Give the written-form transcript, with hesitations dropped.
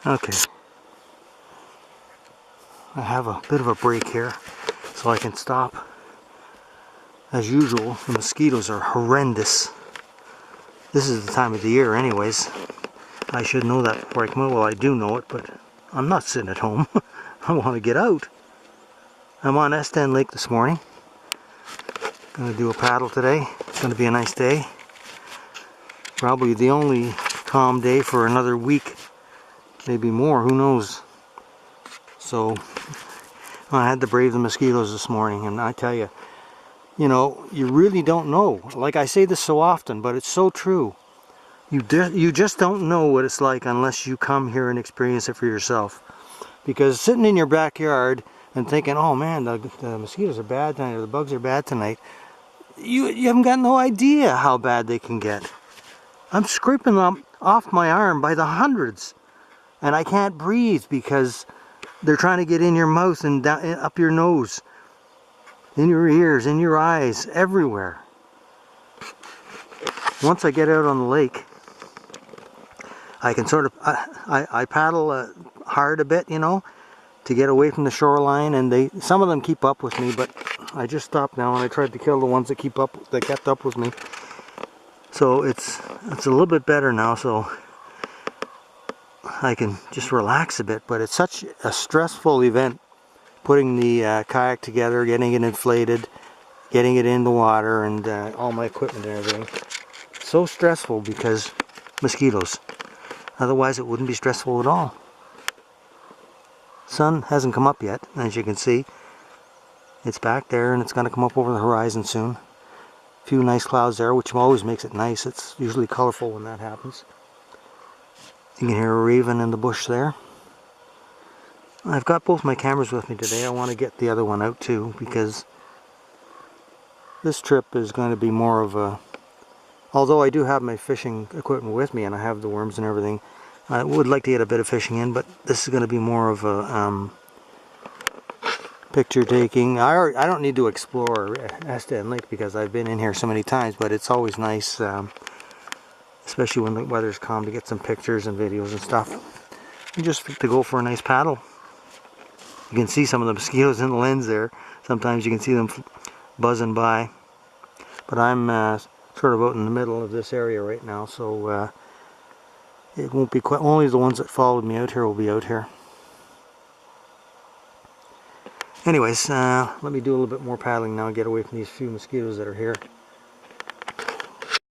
Okay, I have a bit of a break here so I can stop. As usual, the mosquitoes are horrendous. This is the time of the year anyways. I should know that before I come out. Well, I do know it, but I'm not sitting at home. I want to get out. I'm on S10 Lake this morning. Gonna do a paddle today. It's gonna be a nice day. Probably the only calm day for another week. Maybe more, who knows. So, I had to brave the mosquitoes this morning, and I tell you, you know, you really don't know. Like I say this so often, but it's so true. You just don't know what it's like unless you come here and experience it for yourself. Because sitting in your backyard and thinking, oh man, the mosquitoes are bad tonight, or the bugs are bad tonight, you haven't got no idea how bad they can get. I'm scraping them off my arm by the hundreds, and I can't breathe because they're trying to get in your mouth and down, up your nose, in your ears, in your eyes, everywhere. Once I get out on the lake, I can sort of, I paddle hard a bit, you know, to get away from the shoreline, and some of them keep up with me, but I just stopped now and I tried to kill the ones that kept up with me. So it's a little bit better now, so I can just relax a bit. But it's such a stressful event, putting the kayak together, getting it inflated, getting it in the water, and all my equipment and everything. So stressful because mosquitoes. Otherwise it wouldn't be stressful at all. Sun hasn't come up yet, as you can see. It's back there and it's going to come up over the horizon soon. A few nice clouds there, which always makes it nice. It's usually colorful when that happens. You can hear a raven in the bush there. I've got both my cameras with me today. I want to get the other one out too, because this trip is going to be more of a... Although I do have my fishing equipment with me and I have the worms and everything, I would like to get a bit of fishing in, but this is going to be more of a picture taking. I don't need to explore S10 Lake because I've been in here so many times, but it's always nice, especially when the weather's calm, to get some pictures and videos and stuff. And just to go for a nice paddle. You can see some of the mosquitoes in the lens there. Sometimes you can see them buzzing by. But I'm sort of out in the middle of this area right now, so it won't be quite... Only the ones that followed me out here will be out here. Anyways, let me do a little bit more paddling now and get away from these few mosquitoes that are here.